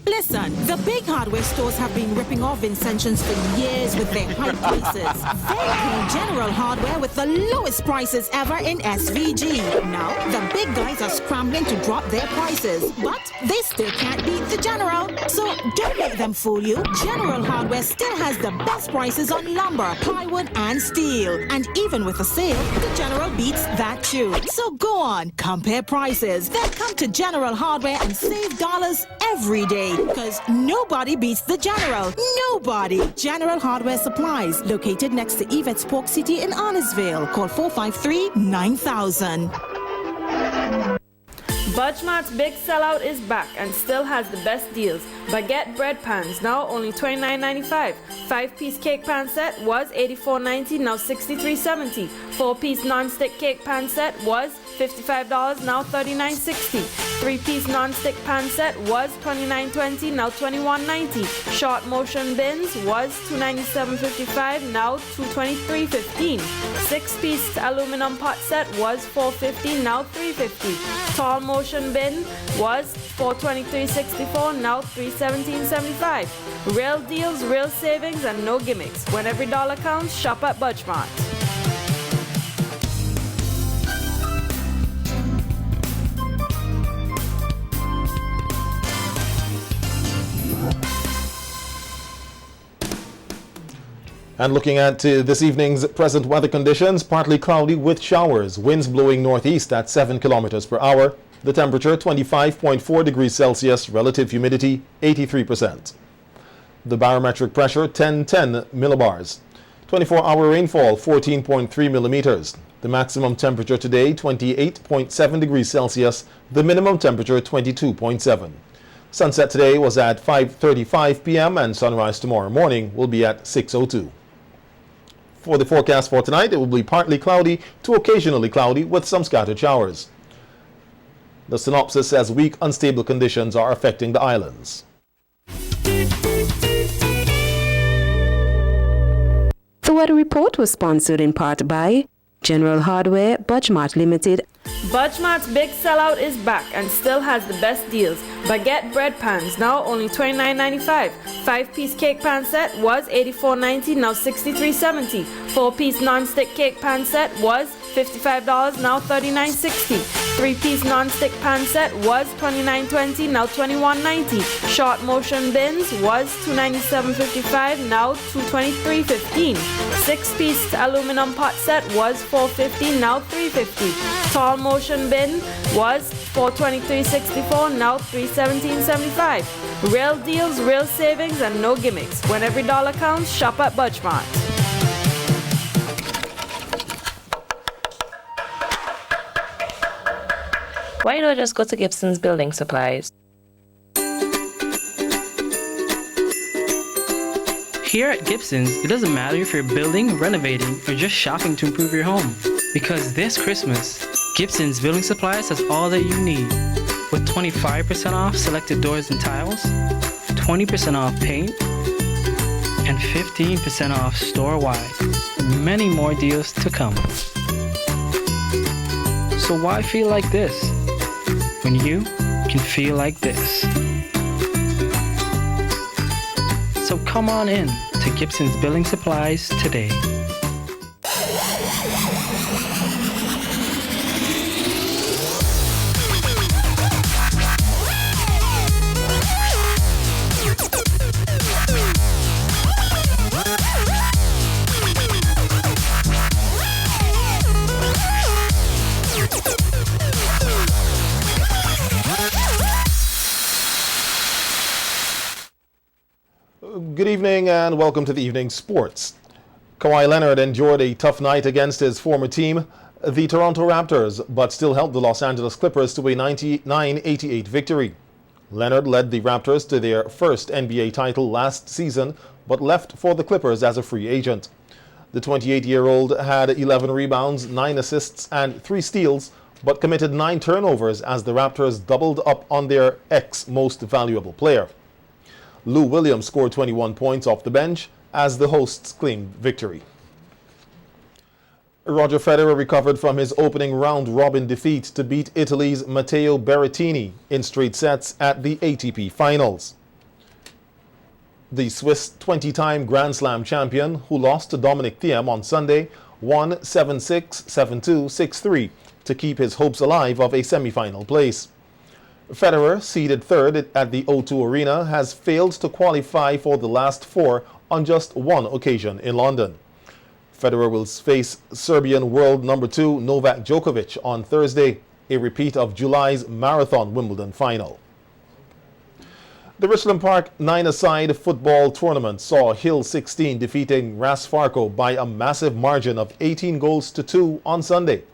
Listen, the big hardware stores have been ripping off Vincentians for years with their high prices. They call General Hardware with the lowest prices ever in SVG. Now, the big guys are scrambling to drop their prices, but they still can't beat the General. So don't let them fool you. General Hardware still has the best prices on lumber, plywood, and steel. And even with a sale, the General beats that too. So go on, compare prices. Then come to General Hardware and save dollars every day. Because nobody beats the General. Nobody. General Hardware Supplies, located next to Yvette's Pork City in Arnesville. Call 453-9000. Budgemart's big sellout is back and still has the best deals. Baguette bread pans, now only $29.95. 5-piece cake pan set was $84.90, now $63.70. 4-piece non-stick cake pan set was $55, now $39.60. 3-piece non-stick pan set was $29.20, now $21.90. Short motion bins was $297.55, now $223.15. 6-piece aluminum pot set was $450, now $350. Tall motion bin was $423.64, now $317.75. Real deals, real savings, and no gimmicks. When every dollar counts, shop at Budgemart. And looking at this evening's present weather conditions, partly cloudy with showers, winds blowing northeast at 7 kilometers per hour. The temperature 25.4 degrees Celsius, relative humidity 83%. The barometric pressure 1010 millibars. 24-hour rainfall 14.3 millimeters. The maximum temperature today 28.7 degrees Celsius, the minimum temperature 22.7. Sunset today was at 5:35 p.m. and sunrise tomorrow morning will be at 6:02. For the forecast for tonight, it will be partly cloudy to occasionally cloudy with some scattered showers. The synopsis says weak, unstable conditions are affecting the islands. The weather report was sponsored in part by General Hardware, Budgemart Limited. Budgemart's big sellout is back and still has the best deals. Baguette bread pans, now only $29.95. 5-piece cake pan set was $84.90, now $63.70. 4-piece non-stick cake pan set was $55, now $39.60. 3-piece non-stick pan set was $29.20, now $21.90. Short motion bins was $297.55, now $223.15. 6-piece aluminum pot set was $450, now $350. Tall motion bin was $423.64, now $317.75. Real deals, real savings, and no gimmicks. When every dollar counts, shop at Budgemart. Why not just go to Gibson's Building Supplies? Here at Gibson's, it doesn't matter if you're building, renovating, or just shopping to improve your home. Because this Christmas, Gibson's Building Supplies has all that you need. With 25% off selected doors and tiles, 20% off paint, and 15% off store-wide. Many more deals to come. So why feel like this when you can feel like this? So come on in to Gibson's Building Supplies today. Good evening and welcome to the evening sports. Kawhi Leonard endured a tough night against his former team, the Toronto Raptors, but still helped the Los Angeles Clippers to a 99-88 victory. Leonard led the Raptors to their first NBA title last season, but left for the Clippers as a free agent. The 28-year-old had 11 rebounds, 9 assists, and 3 steals, but committed 9 turnovers as the Raptors doubled up on their ex-most valuable player. Lou Williams scored 21 points off the bench as the hosts claimed victory. Roger Federer recovered from his opening round-robin defeat to beat Italy's Matteo Berrettini in straight sets at the ATP Finals. The Swiss 20-time Grand Slam champion, who lost to Dominic Thiem on Sunday, won 7-6, 7-2, 6-3 to keep his hopes alive of a semi-final place. Federer, seeded third at the O2 Arena, has failed to qualify for the last 4 on just one occasion in London. Federer will face Serbian world number 2 Novak Djokovic on Thursday, a repeat of July's Marathon Wimbledon final. The Richland Park 9-a-side football tournament saw Hill 16 defeating Ras Farco by a massive margin of 18 goals to 2 on Sunday.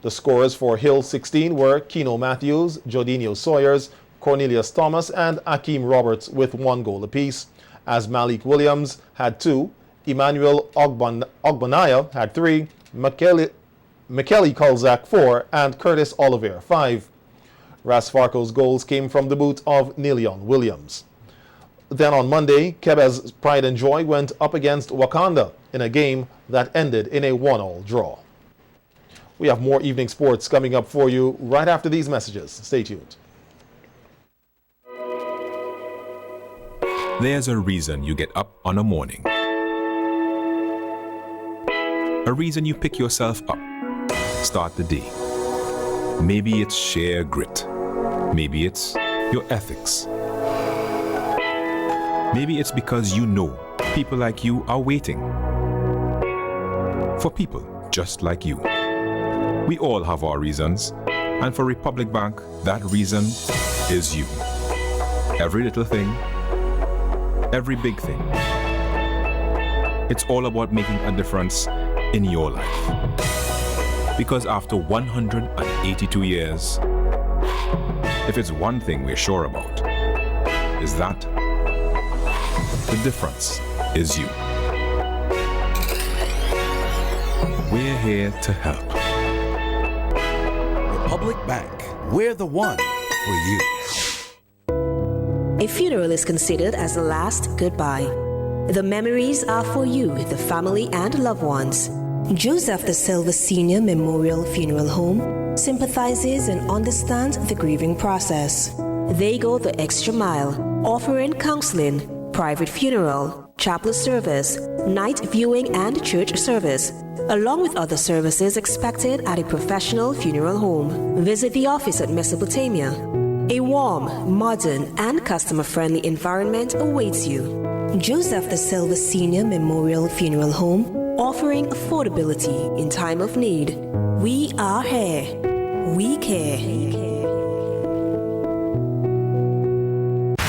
The scorers for Hill 16 were Keno Matthews, Jodinho Sawyers, Cornelius Thomas, and Akeem Roberts with 1 goal apiece, as Malik Williams had 2, Emmanuel Ogbanaya had 3, Makeli Kolzak 4, and Curtis Oliver 5. Ras Farco's goals came from the boot of Neleon Williams. Then on Monday, Quebec's Pride and Joy went up against Wakanda in a game that ended in a 1-1 draw. We have more evening sports coming up for you right after these messages. Stay tuned. There's a reason you get up on a morning. A reason you pick yourself up, start the day. Maybe it's sheer grit. Maybe it's your ethics. Maybe it's because you know people like you are waiting for people just like you. We all have our reasons, and for Republic Bank, that reason is you. Every little thing, every big thing. It's all about making a difference in your life. Because after 182 years, if it's one thing we're sure about, is that the difference is you. We're here to help. Republic Bank, we're the one for you. A funeral is considered as the last goodbye. The memories are for you, the family and loved ones. Joseph da Silva Senior Memorial Funeral Home sympathizes and understands the grieving process. They go the extra mile, offering counseling, private funeral, chapel service, night viewing and church service, along with other services expected at a professional funeral home. Visit the office at Mesopotamia. A warm, modern, and customer-friendly environment awaits you. Joseph da Silva Senior Memorial Funeral Home, offering affordability in time of need. We are here. We care.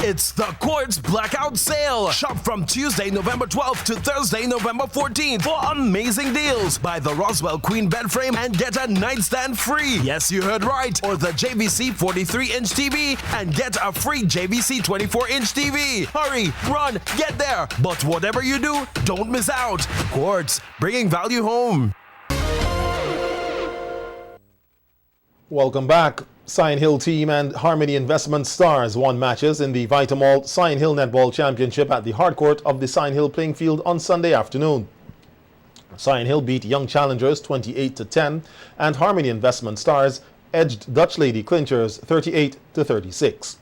It's the Quartz Blackout Sale. Shop from Tuesday, November 12th to Thursday, November 14th for amazing deals. Buy the Roswell Queen bed frame and get a nightstand free. Yes, you heard right. Or the JVC 43-inch TV and get a free JVC 24-inch TV. Hurry, run, get there. But whatever you do, don't miss out. Quartz, bringing value home. Welcome back. Sign Hill team and Harmony Investment Stars won matches in the Vitamalt Sign Hill Netball Championship at the hardcourt of the Sign Hill playing field on Sunday afternoon. Sign Hill beat Young Challengers 28-10 and Harmony Investment Stars edged Dutch Lady Clinchers 38-36.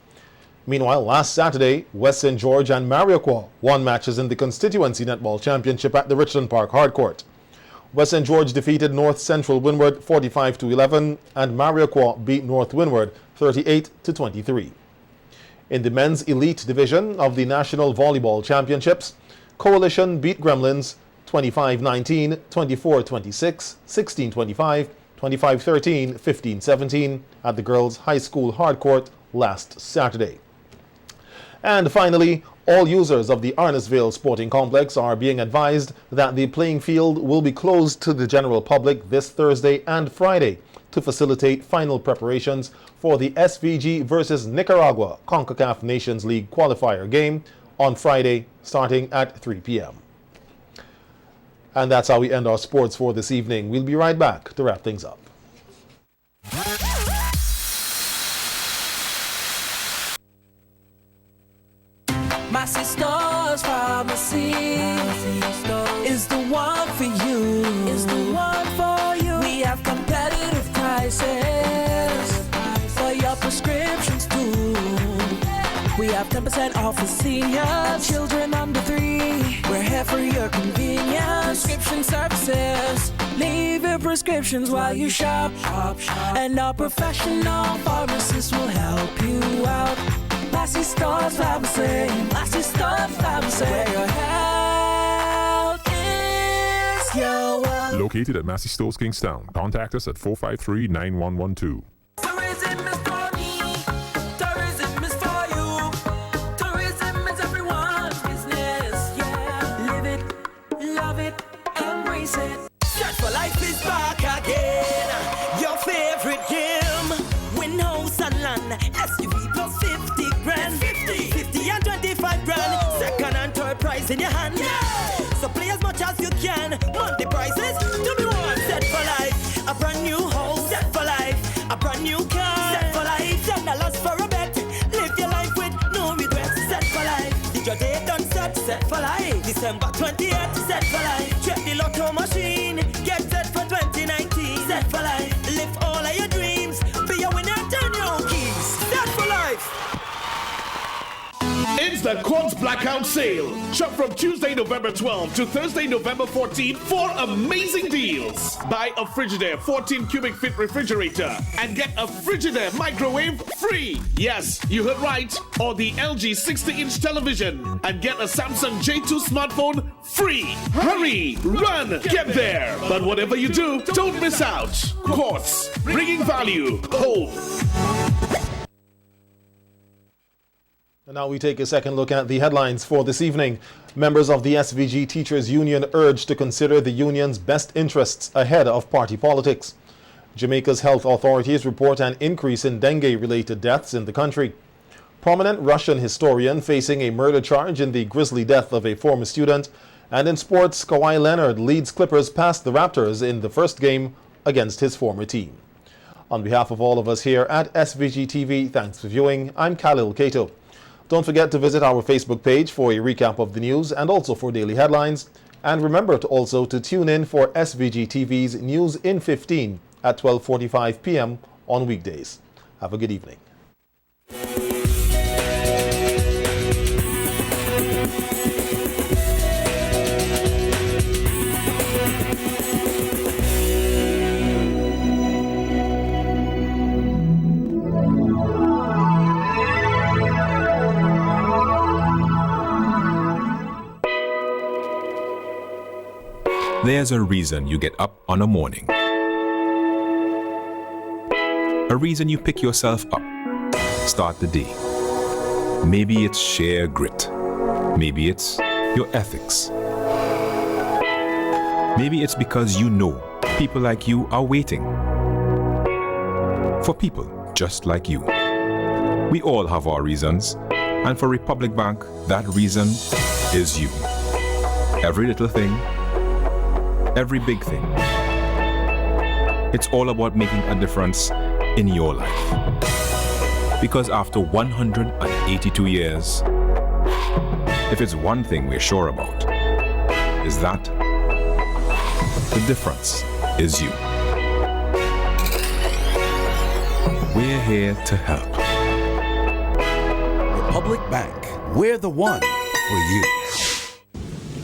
Meanwhile, last Saturday, West St. George and Mariaquaw won matches in the Constituency Netball Championship at the Richland Park hardcourt. West St. George defeated North Central Windward 45-11 and Mariaquaw beat North Windward 38-23. In the men's elite division of the National Volleyball Championships, Coalition beat Gremlins 25-19, 24-26, 16-25, 25-13, 15-17 at the girls' high school hardcourt last Saturday. And finally, all users of the Arnesville Sporting Complex are being advised that the playing field will be closed to the general public this Thursday and Friday to facilitate final preparations for the SVG versus Nicaragua CONCACAF Nations League qualifier game on Friday starting at 3 p.m. And that's how we end our sports for this evening. We'll be right back to wrap things up. My sister's pharmacy is the one for you. Is the one for you. We have competitive prices for your prescriptions too. We have 10% off for seniors, children under 3. We're here for your convenience. Prescription services. Leave your prescriptions while you shop. And our professional pharmacists will help you out. Massey Stars Pharmacy, Massey Stars Pharmacy, where your health is your wealth. Located at Massey Stores, Kingstown. Contact us at 453-9112. Tourism is for me, tourism is for you. Tourism is everyone's business, yeah. Live it, love it, embrace it. Search for Life is back again. Your favorite game. Win house and land, SUV plus 50 grand. 50 and 25 grand. Second and third prize in your hand. Yeah. So play as much as you can. Monthly prices to be won. Set for life. A brand new house. Set for life. A brand new car. Set for life. $10 for a bet. Live your life with no regrets. Set for life. Did your day done set? Set for life. December 28th. Set for life. Check the lotto machine. Get set for 2019. Set for life. Live all of your dreams. Be a winner. Turn your own keys. Set for life. It's the Quartz Blackout Sale. Shop from Tuesday, November 12th to Thursday, November 14th for amazing deals. Buy a Frigidaire 14 cubic feet refrigerator and get a Frigidaire microwave free. Yes, you heard right. Or the LG 60-inch television and get a Samsung J2 smartphone free. Hurry, run, get there. But whatever you do, don't miss out. Quartz, bringing value home. And now we take a second look at the headlines for this evening. Members of the SVG Teachers Union urged to consider the union's best interests ahead of party politics. Jamaica's health authorities report an increase in dengue-related deaths in the country. Prominent Russian historian facing a murder charge in the grisly death of a former student. And in sports, Kawhi Leonard leads Clippers past the Raptors in the first game against his former team. On behalf of all of us here at SVG TV, thanks for viewing. I'm Khalil Kato. Don't forget to visit our Facebook page for a recap of the news and also for daily headlines. And remember to also to tune in for SVG TV's News in 15 at 12:45 p.m. on weekdays. Have a good evening. There's a reason you get up on a morning. A reason you pick yourself up, start the day. Maybe it's sheer grit. Maybe it's your ethics. Maybe it's because you know people like you are waiting. For people just like you. We all have our reasons, and for Republic Bank, that reason is you. Every little thing, every big thing. It's all about making a difference in your life. Because after 182 years, if it's one thing we're sure about, is that the difference is you. We're here to help. Republic Bank, we're the one for you.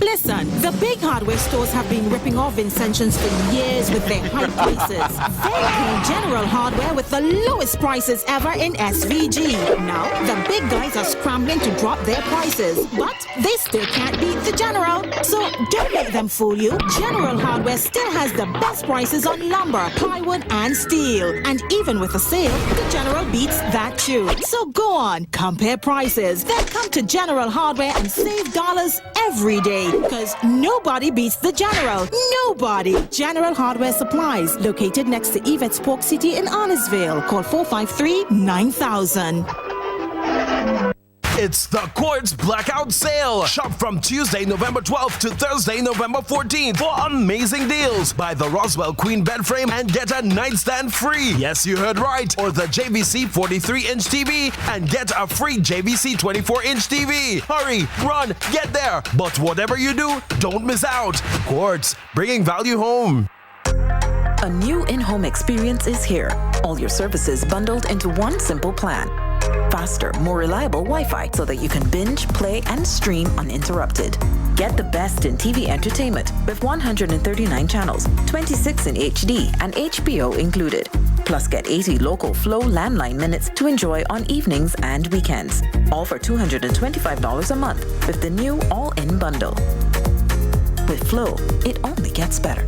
Listen, the big hardware stores have been ripping off Vincentians for years with their high prices. They pay General Hardware with the lowest prices ever in SVG. Now, the big guys are scrambling to drop their prices, but they still can't beat the General. So don't let them fool you. General Hardware still has the best prices on lumber, plywood, and steel. And even with a sale, the General beats that too. So go on, compare prices, then come to General Hardware and save dollars every day. Because nobody beats the General. Nobody. General Hardware Supplies, located next to Yvette's Pork City in Arnesville. Call 453-9000. It's the Quartz Blackout Sale. Shop from Tuesday, November 12th to Thursday, November 14th for amazing deals. Buy the Roswell Queen bed frame and get a nightstand free. Yes, you heard right. Or the JVC 43-inch TV and get a free JVC 24-inch TV. Hurry, run, get there. But whatever you do, don't miss out. Quartz, bringing value home. A new in-home experience is here. All your services bundled into one simple plan. Faster, more reliable Wi-Fi so that you can binge, play, and stream uninterrupted. Get the best in TV entertainment with 139 channels, 26 in HD, and HBO included. Plus get 80 local Flow landline minutes to enjoy on evenings and weekends. All for $225 a month with the new all-in bundle. With Flow, it only gets better.